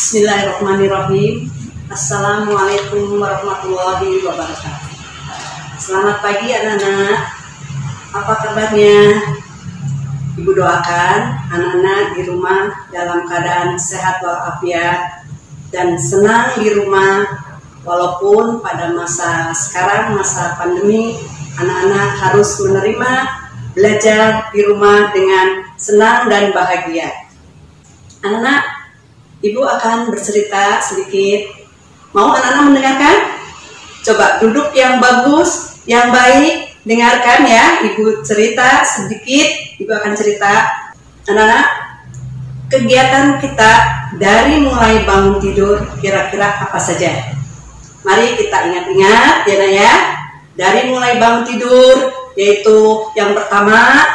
Bismillahirrahmanirrahim. Assalamualaikum warahmatullahi wabarakatuh. Selamat pagi anak-anak. Apa kabarnya? Ibu doakan anak-anak di rumah dalam keadaan sehat walafiat dan senang di rumah. Walaupun pada masa sekarang, masa pandemi, anak-anak harus menerima belajar di rumah dengan senang dan bahagia. Anak-anak, Ibu akan bercerita sedikit. Mau anak-anak mendengarkan? Coba duduk yang bagus, yang baik, dengarkan ya. Ibu cerita sedikit, Ibu akan cerita. Anak-anak, kegiatan kita dari mulai bangun tidur kira-kira apa saja? Mari kita ingat-ingat ya, ya. Dari mulai bangun tidur, yaitu yang pertama,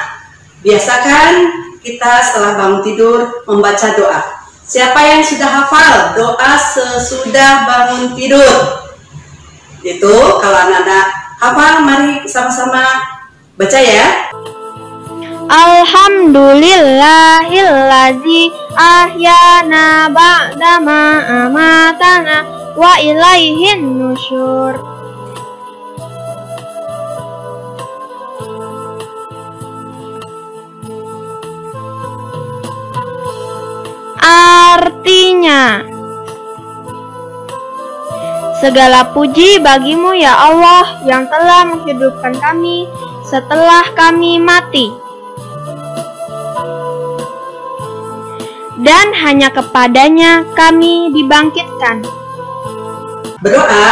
biasakan kita setelah bangun tidur membaca doa. Siapa yang sudah hafal doa sesudah bangun tidur? Itu kalau anak-anak hafal, mari sama-sama baca ya. Alhamdulillahillazi ahyana ba'dama amatana wa ilaihin nusyur. Artinya, segala puji bagimu ya Allah yang telah menghidupkan kami setelah kami mati, dan hanya kepadanya kami dibangkitkan. Berdoa,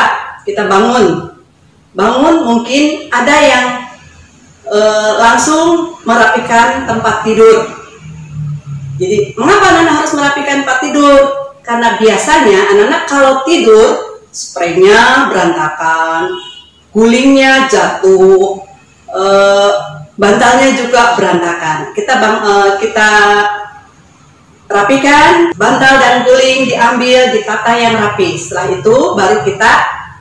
kita bangun. Bangun mungkin ada yang langsung merapikan tempat tidur. Jadi, mengapa anak-anak harus merapikan tempat tidur? Karena biasanya anak-anak kalau tidur, spraynya berantakan, gulingnya jatuh, bantalnya juga berantakan. Kita rapikan, bantal dan guling diambil, ditata yang rapi. Setelah itu baru kita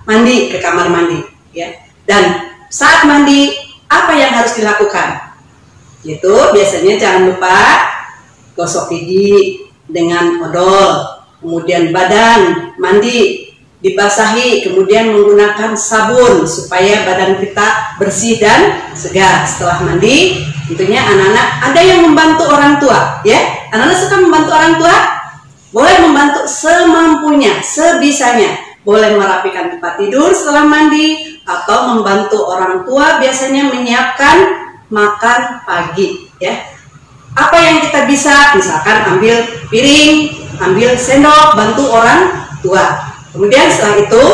mandi ke kamar mandi. Ya. Dan saat mandi, apa yang harus dilakukan? Itu biasanya jangan lupa gosok gigi dengan odol, kemudian badan mandi, dibasahi, kemudian menggunakan sabun supaya badan kita bersih dan segar. Setelah mandi, tentunya anak-anak ada yang membantu orang tua, ya. Anak-anak suka membantu orang tua? Boleh membantu semampunya, sebisanya. Boleh merapikan tempat tidur setelah mandi, atau membantu orang tua biasanya menyiapkan makan pagi, ya. Apa yang kita bisa, misalkan ambil piring, ambil sendok, bantu orang tua. Kemudian setelah itu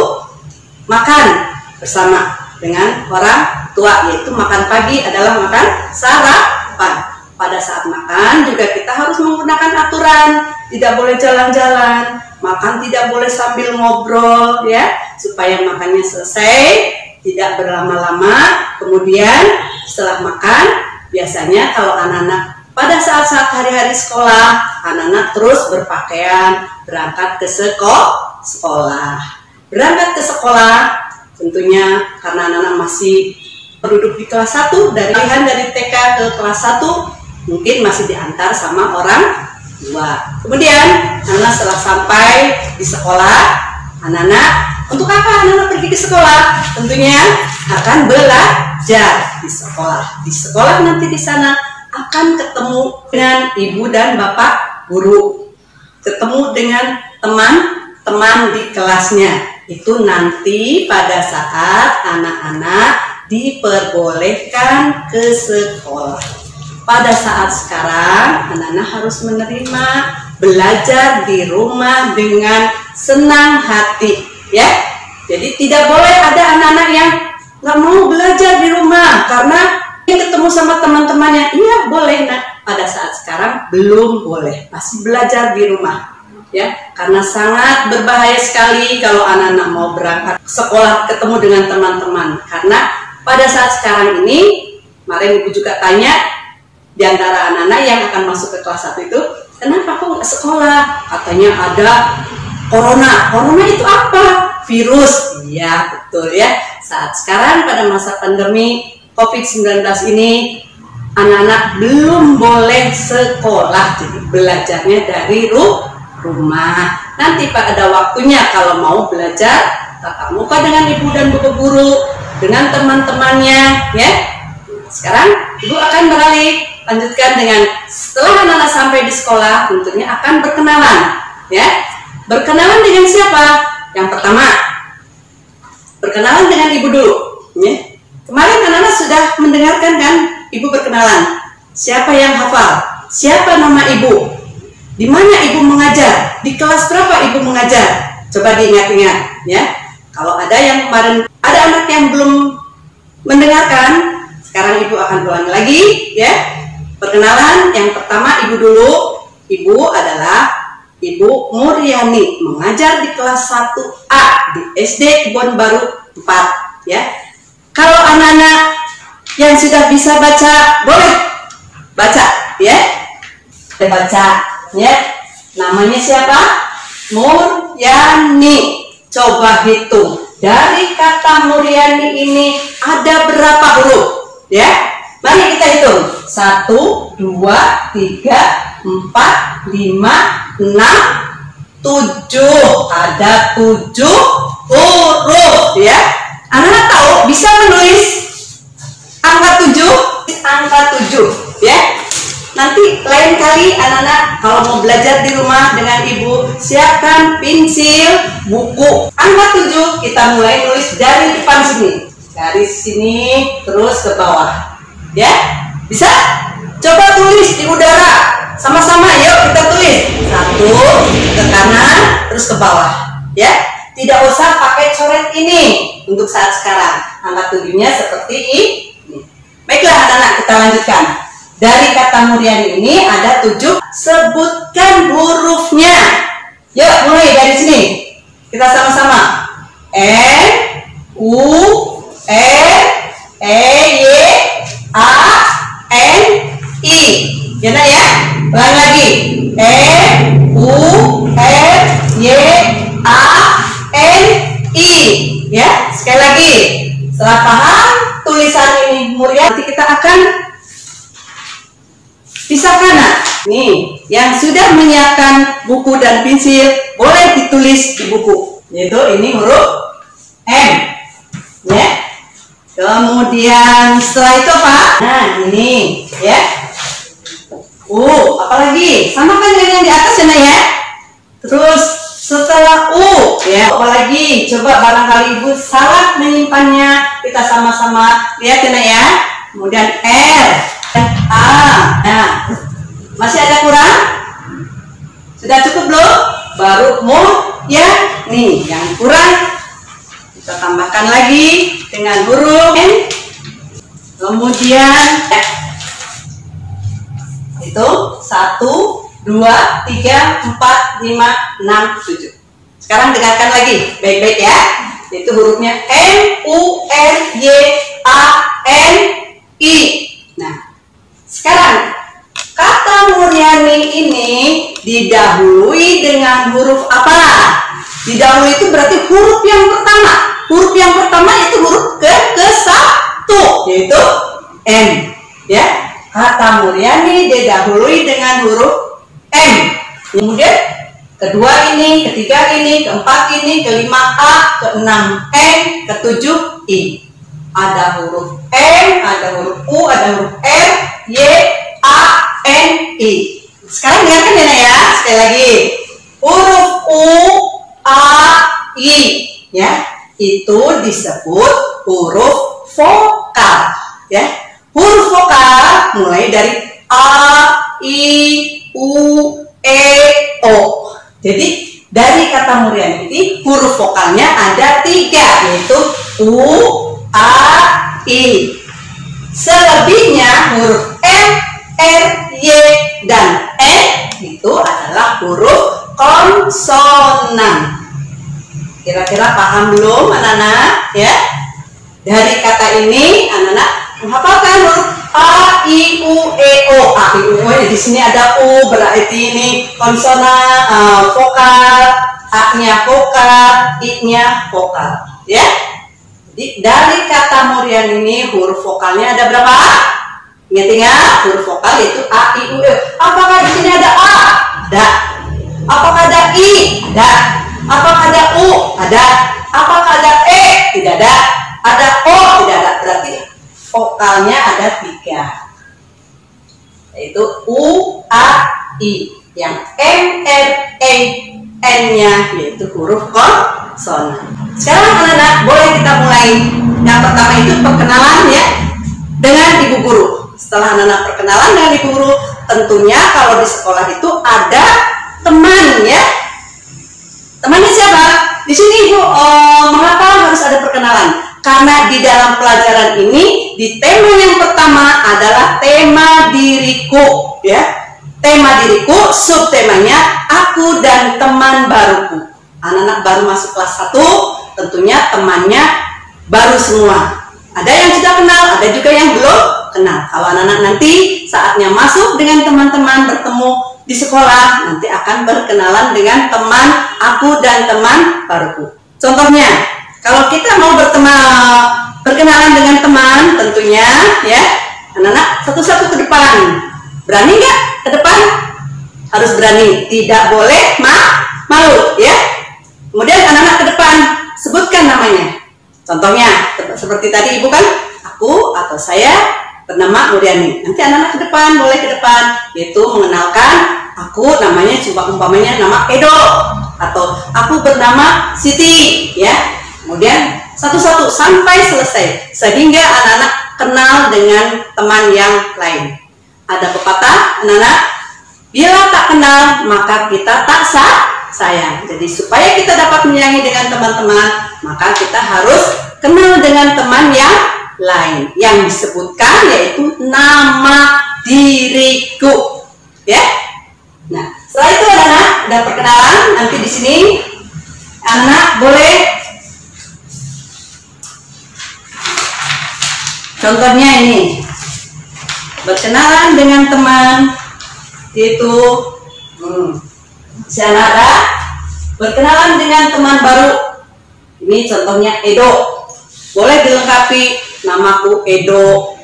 makan bersama dengan orang tua, yaitu makan pagi adalah makan sarapan. Pada saat makan juga kita harus menggunakan aturan, tidak boleh jalan-jalan, makan tidak boleh sambil ngobrol, ya, supaya makannya selesai, tidak berlama-lama. Kemudian setelah makan, biasanya kalau anak-anak pada saat-saat hari-hari sekolah, anak-anak terus berpakaian, berangkat ke sekolah. Berangkat ke sekolah, tentunya karena anak-anak masih duduk di kelas 1, dari TK ke kelas 1, mungkin masih diantar sama orang tua. Kemudian, anak-anak setelah sampai di sekolah, anak-anak, untuk apa anak-anak pergi ke sekolah? Tentunya akan belajar di sekolah. Di sekolah nanti di sana akan ketemu dengan ibu dan bapak guru, ketemu dengan teman-teman di kelasnya. Itu nanti pada saat anak-anak diperbolehkan ke sekolah. Pada saat sekarang, anak-anak harus menerima belajar di rumah dengan senang hati, ya. Jadi tidak boleh ada anak-anak yang nggak mau belajar di rumah karena ketemu sama teman-temannya. Iya boleh, nak. Pada saat sekarang belum boleh, masih belajar di rumah, ya. Karena sangat berbahaya sekali kalau anak-anak mau berangkat ke sekolah ketemu dengan teman-teman. Karena pada saat sekarang ini, kemarin ibu juga tanya di antara anak-anak yang akan masuk ke kelas 1 itu, kenapa kok nggak sekolah? Katanya ada corona. Corona itu apa? Virus. Iya betul ya. Saat sekarang pada masa pandemi COVID-19 ini, anak-anak belum boleh sekolah, jadi belajarnya dari rumah. Nanti pada waktunya kalau mau belajar tatap muka dengan ibu dan bapak guru, dengan teman-temannya, ya. Sekarang ibu akan beralih, lanjutkan dengan setelah anak-anak sampai di sekolah, tentunya akan berkenalan, ya. Berkenalan dengan siapa? Yang pertama, berkenalan dengan ibu dulu, ya. Kemarin anak-anak sudah mendengarkan kan, ibu berkenalan. Siapa yang hafal? Siapa nama ibu? Di mana ibu mengajar? Di kelas berapa ibu mengajar? Coba diingat-ingat, ya. Kalau ada yang kemarin, ada anak yang belum mendengarkan, sekarang ibu akan ulangi lagi, ya. Perkenalan yang pertama ibu dulu. Ibu adalah Ibu Muryani, mengajar di kelas 1A di SD Kebon Baru 4, ya. Kalau anak-anak yang sudah bisa baca, boleh baca, ya. Kita baca, ya. Namanya siapa? Muryani. Coba hitung. Dari kata Muryani ini ada berapa huruf? Ya, mari kita hitung. 1, 2, 3, 4, 5, 6, 7. Ada 7 huruf, ya. Anak-anak tahu bisa menulis angka 7? Angka 7, ya. Nanti lain kali anak-anak kalau mau belajar di rumah dengan ibu, siapkan pensil, buku. Angka 7 kita mulai nulis dari depan sini. Dari sini terus ke bawah. Ya? Bisa? Coba tulis di udara. Sama-sama yuk kita tulis. 1 ke kanan terus ke bawah. Ya? Tidak usah pakai coret ini untuk saat sekarang. Angka 7-nya seperti ini. Baiklah anak-anak, kita lanjutkan. Dari kata Muryani ini ada 7. Sebutkan hurufnya. Yuk mulai dari sini. Kita sama-sama. N, U, R, E, Y, A, N, I. Ya nak ya? Ulang lagi. N, U, R, Y, A, N, I. Ya, sekali lagi. Setelah paham tulisan ini Muryani, nanti kita akan pisahkan. Nih, yang sudah menyiapkan buku dan pensil boleh ditulis di buku. Yaitu ini huruf M. Ya. Kemudian setelah itu apa? Nah, ini ya. Apalagi? Sama kan dengan yang di atas ya, ya. Terus setelah U, ya. Apalagi? Coba barangkali ibu salah menyimpannya. Kita sama-sama lihat ya, ya. Kemudian R. A. Nah, masih ada kurang? Sudah cukup belum? Baru mau ya nih yang kurang kita tambahkan lagi dengan huruf N. Kemudian itu 1, 2, 3, 4, 5, 6, 7. Sekarang dengarkan lagi baik-baik ya. Itu hurufnya M, U, R, Y, A, N, I. Nah, sekarang kata Muryani ini didahului dengan huruf apa? Didahului itu berarti huruf yang pertama. Huruf yang pertama itu huruf ke-1, yaitu M. Ya, kata Muryani didahului dengan huruf M. Kemudian kedua ini, ketiga ini, keempat ini, kelima A, keenam N, ketujuh I. Ada huruf M, ada huruf U, ada huruf R, Y, A, N, I. Sekarang dengarkan ya, sekali lagi. Huruf U, A, I, ya, itu disebut huruf vokal, ya. Huruf vokal mulai dari A, I, U, E, O. Jadi dari kata Muryani ini huruf vokalnya ada 3, yaitu U, A, I. Selebihnya huruf M, R, Y, dan N itu adalah huruf konsonan. Kira-kira paham belum anak-anak? Ya. Dari kata ini anak-anak menghafalkan huruf A, I, U, E, O. A, I, U, E. Di sini ada U, berarti ini konsonan vokal. A-nya vokal, I-nya vokal. Ya. Jadi dari kata Muryani ini huruf vokalnya ada berapa? Ingat-ingat huruf vokal yaitu A, I, U, E. Apakah di sini ada A? Ada. Apakah ada I? Ada. Apakah ada U? Ada. Apakah ada E? Tidak ada. Ada O? Tidak ada. Berarti vokalnya ada 3, yaitu U, A, I. Yang M, N, E, N-nya yaitu huruf konsonan. Sekarang anak-anak boleh kita mulai. Yang pertama itu perkenalan ya dengan ibu guru. Setelah anak-anak perkenalan dengan ibu guru, tentunya kalau di sekolah itu ada teman ya. Temannya siapa? Di sini ibu mengapa harus ada perkenalan? Karena di dalam pelajaran ini di tema yang pertama adalah tema diriku ya. Tema diriku, subtemanya aku dan teman baruku. Anak-anak baru masuk kelas 1, tentunya temannya baru semua. Ada yang sudah kenal, ada juga yang belum kenal. Kalau anak-anak nanti saatnya masuk dengan teman-teman bertemu di sekolah, nanti akan berkenalan dengan teman aku dan teman baruku. Contohnya, kalau kita mau berkenalan dengan teman, tentunya ya, anak-anak satu-satu ke depan. Berani nggak ke depan? Harus berani, tidak boleh malu ya. Kemudian anak-anak ke depan, sebutkan namanya. Contohnya seperti tadi ibu kan, aku atau saya bernama Muriani. Nanti anak-anak ke depan, boleh ke depan, yaitu mengenalkan aku namanya, coba umpamanya nama Edo atau aku bernama Siti ya. Kemudian satu-satu sampai selesai sehingga anak-anak kenal dengan teman yang lain. Ada pepatah anak-anak, bila tak kenal maka kita tak sayang. Jadi supaya kita dapat menyayangi dengan teman-teman, maka kita harus kenal dengan teman yang lain. Yang disebutkan yaitu nama diriku. Ya. Nah, setelah itu anak-anak udah perkenalan, nanti di sini anak boleh contohnya ini. Berkenalan dengan teman yaitu ada berkenalan dengan teman baru. Ini contohnya Edo. Boleh dilengkapi, namaku Edo,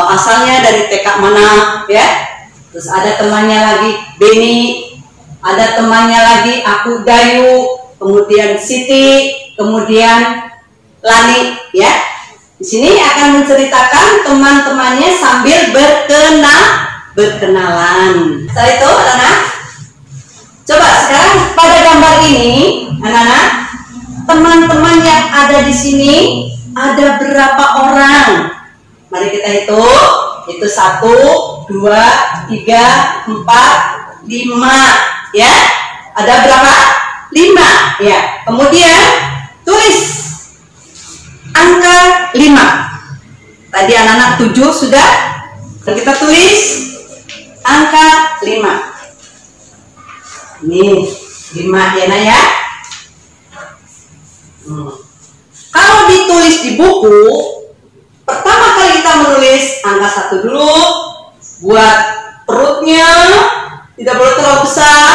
asalnya dari TK mana ya. Terus ada temannya lagi Beni, ada temannya lagi aku Dayu, kemudian Siti, kemudian Lani ya. Di sini akan menceritakan teman-temannya sambil berkenalan. Setelah itu anak-anak, coba sekarang pada gambar ini anak-anak, teman-teman yang ada di sini ada berapa orang? Mari kita hitung. Itu 1, 2, 3, 4, 5 ya. Ada berapa? 5 ya. Kemudian tulis angka 5. Tadi anak-anak 7 sudah. Kita tulis angka 5. Ini 5 ya Nak ya. Kalau ditulis di buku, pertama kali kita menulis angka 1 dulu. Buat perutnya tidak boleh terlalu besar.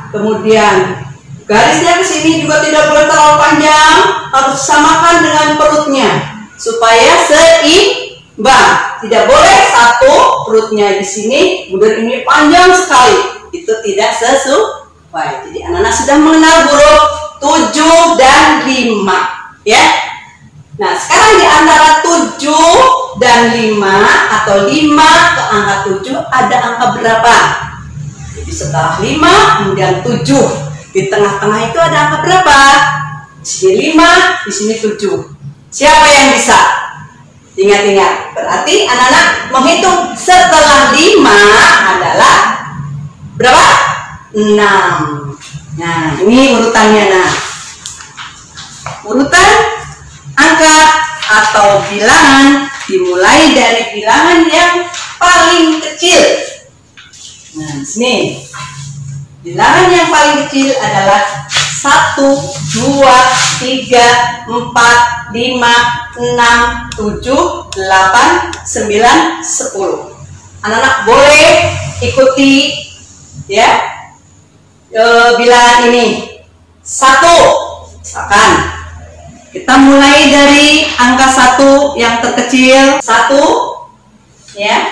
Kemudian garisnya ke sini juga tidak boleh terlalu panjang, harus samakan dengan perutnya supaya seimbang. Tidak boleh satu perutnya di sini, kemudian ini panjang sekali, itu tidak sesuai. Jadi anak-anak sudah mengenal huruf 7 dan 5 ya. Nah sekarang di antara 7 dan 5 atau 5 ke angka 7 ada angka berapa? Jadi setelah 5 kemudian 7. Di tengah-tengah itu ada angka berapa? Di sini 5, di sini 7. Siapa yang bisa? Ingat-ingat. Berarti anak-anak menghitung setelah 5 adalah berapa? 6. Nah, ini urutannya. Nah, urutan angka atau bilangan dimulai dari bilangan yang paling kecil. Nah, di sini. Bilangan yang paling kecil adalah 1, 2, 3, 4, 5, 6, 7, 8, 9, 10. Anak-anak boleh ikuti ya bilangan ini. 1, misalkan kita mulai dari angka 1 yang terkecil, 1 ya.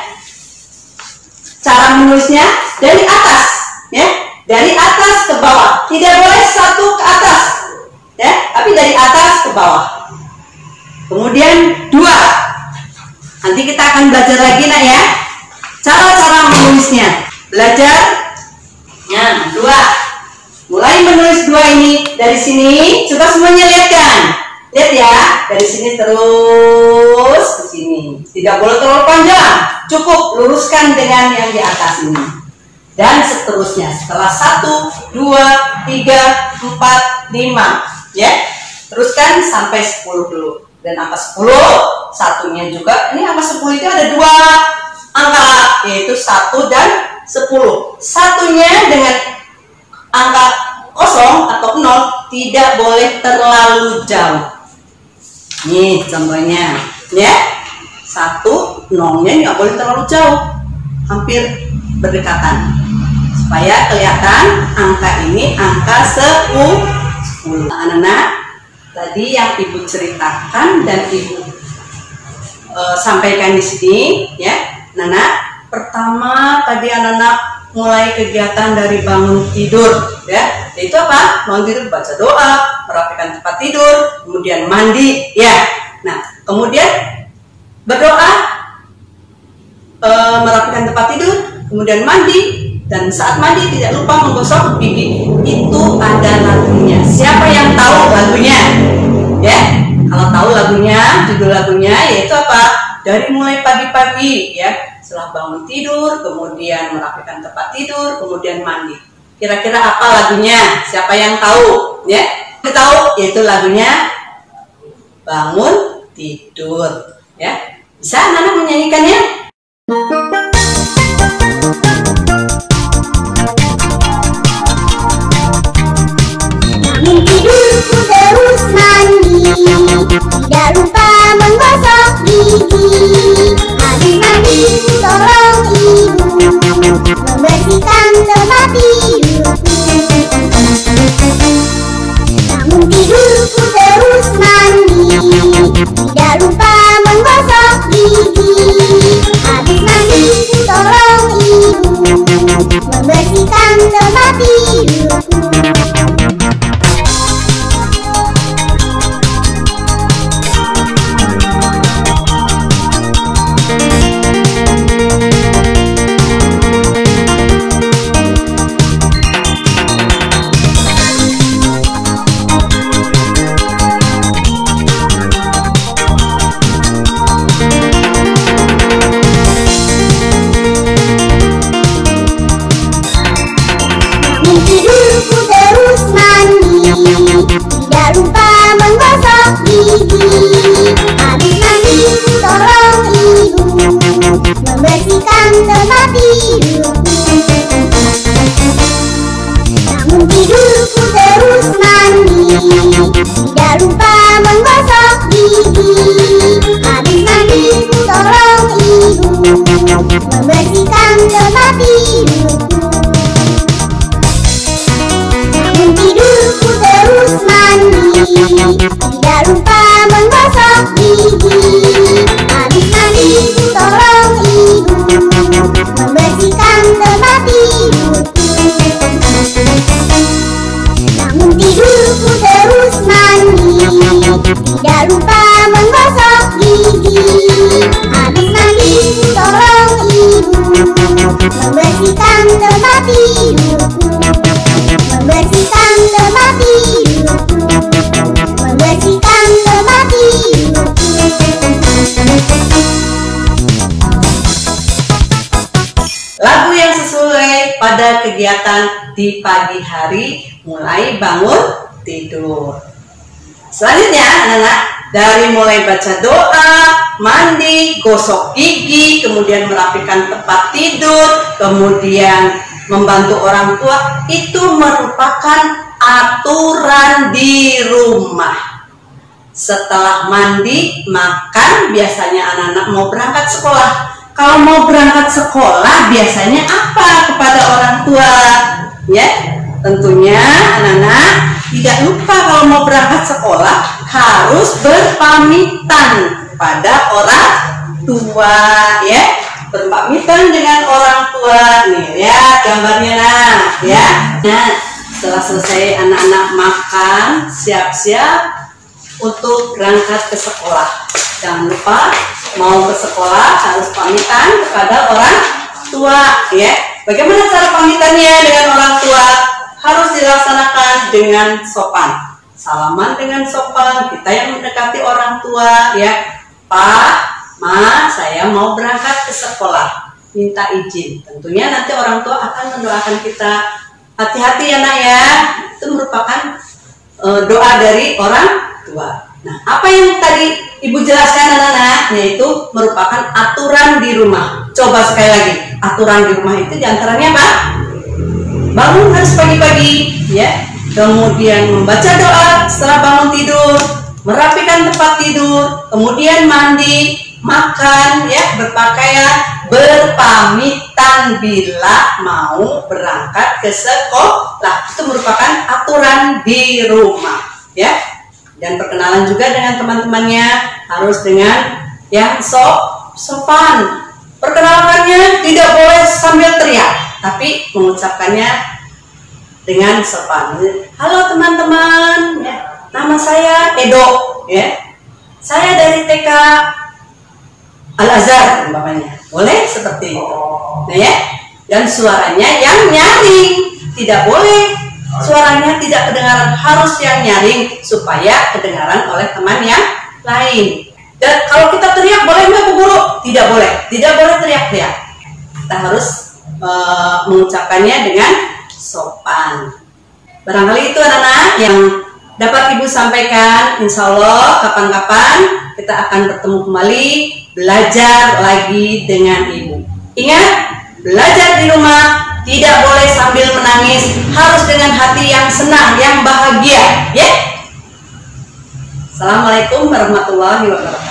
Cara menulisnya dari atas ya. dari atas ke bawah. Tidak boleh satu ke atas, ya, tapi dari atas ke bawah. Kemudian 2. Nanti kita akan belajar lagi nak ya, cara-cara menulisnya. Belajar. Nah, 2. Mulai menulis 2 ini dari sini. Coba semuanya lihat kan? Lihat ya, dari sini terus ke sini. Tidak boleh terlalu panjang. Cukup luruskan dengan yang di atas ini. Dan seterusnya. Setelah 1, 2, 3, 4, 5. Ya. Teruskan sampai 10 dulu. Dan angka 10, satunya juga. Ini angka 10 itu ada 2 angka, yaitu 1 dan 10. Satunya dengan angka 0 atau 0 tidak boleh terlalu jauh. Nih contohnya, ya. 1, 0-nya nggak boleh terlalu jauh, hampir berdekatan, supaya kelihatan angka ini angka 10. Anak-anak, tadi yang ibu ceritakan dan ibu sampaikan di sini, ya, anak-anak. Pertama tadi anak-anak mulai kegiatan dari bangun tidur, ya, itu apa? Bangun tidur, baca doa, merapikan tempat tidur, kemudian mandi, ya. Nah, kemudian berdoa, merapikan tempat tidur, kemudian mandi, dan saat mandi tidak lupa menggosok gigi. Itu ada lagunya. Siapa yang tahu lagunya? Ya, kalau tahu lagunya, judul lagunya yaitu apa? Dari mulai pagi-pagi, ya. Setelah bangun tidur, kemudian merapikan tempat tidur, kemudian mandi. Kira-kira apa lagunya? Siapa yang tahu? Ya, kita tahu, yaitu lagunya Bangun Tidur. Ya, bisa anak-anak menyanyikannya? Bangun tidurku terus mandi, tidak lupa menggosok gigi. Habis mandi tolong ibu membersihkan tempat tidurku. Bangun tidurku terus mandi, tidak lupa menggosok gigi. Habis mandi tolong ibu membersihkan tempat tidurku. Tidurku terus mandi, tidak lupa menggosok gigi. Habis mandi tolong ibu membersihkan tempat tidurku. Bangun tidurku terus mandi, tidak lupa menggosok gigi. Habis mandi tolong ibu membersihkan tempat tidurku. Tidurku terus mandi, tidak lupa menggosok gigi. Habis mandi tolong ibu membersihkan tempat tidurku. Bangun tidurku terus mandi, tidak lupa menggosok gigi. Habis mandi tolong ibu membersihkan tempat tidurku. Membersihkan tempat tidurku, membersihkan tempat tidurku. Lagu yang sesuai pada kegiatan di pagi hari mulai bangun tidur. Selanjutnya anak-anak, dari mulai baca doa, mandi, gosok gigi, kemudian merapikan tempat tidur, kemudian membantu orang tua, itu merupakan aturan di rumah. Setelah mandi, makan, biasanya anak-anak mau berangkat sekolah. Kalau mau berangkat sekolah, biasanya apa kepada orang tua? Ya, tentunya anak-anak tidak lupa kalau mau berangkat sekolah harus berpamitan pada orang tua, ya. berpamitan dengan orang tua. Nih, lihat gambarnya nah, ya. Nah, setelah selesai anak-anak makan, siap-siap untuk berangkat ke sekolah. Jangan lupa mau ke sekolah harus pamitan kepada orang tua, ya. Bagaimana cara pamitannya dengan orang tua? Harus dilaksanakan dengan sopan. Salaman dengan sopan, kita yang mendekati orang tua, ya. Pak, Ma, saya mau berangkat ke sekolah, minta izin. Tentunya nanti orang tua akan mendoakan kita. Hati-hati ya nak ya, itu merupakan doa dari orang tua. Nah, apa yang tadi Ibu jelaskan anak-anak, yaitu merupakan aturan di rumah. Coba sekali lagi, aturan di rumah itu diantaranya apa? Bangun harus pagi-pagi, ya. Kemudian membaca doa setelah bangun tidur, merapikan tempat tidur, kemudian mandi, makan, ya, berpakaian, berpamitan bila mau berangkat ke sekolah. Itu merupakan aturan di rumah, ya. Dan perkenalan juga dengan teman-temannya harus dengan yang sopan. Perkenalannya tidak boleh sambil teriak, tapi mengucapkannya dengan sopan. Halo teman-teman, ya. Nama saya Edo, ya. Saya dari TK Al-Azhar, umpamanya. Boleh seperti itu. Nah, ya. Dan suaranya yang nyaring, tidak boleh suaranya tidak kedengaran, harus yang nyaring supaya kedengaran oleh teman yang lain. Dan kalau kita teriak boleh nggak Bu Guru? Tidak boleh teriak-teriak. Kita harus mengucapkannya dengan sopan. Barangkali itu anak-anak yang dapat Ibu sampaikan. Insya Allah kapan-kapan kita akan bertemu kembali, belajar lagi dengan Ibu. Ingat, belajar di rumah tidak boleh sambil menangis, harus dengan hati yang senang, yang bahagia, ya. Assalamualaikum warahmatullahi wabarakatuh.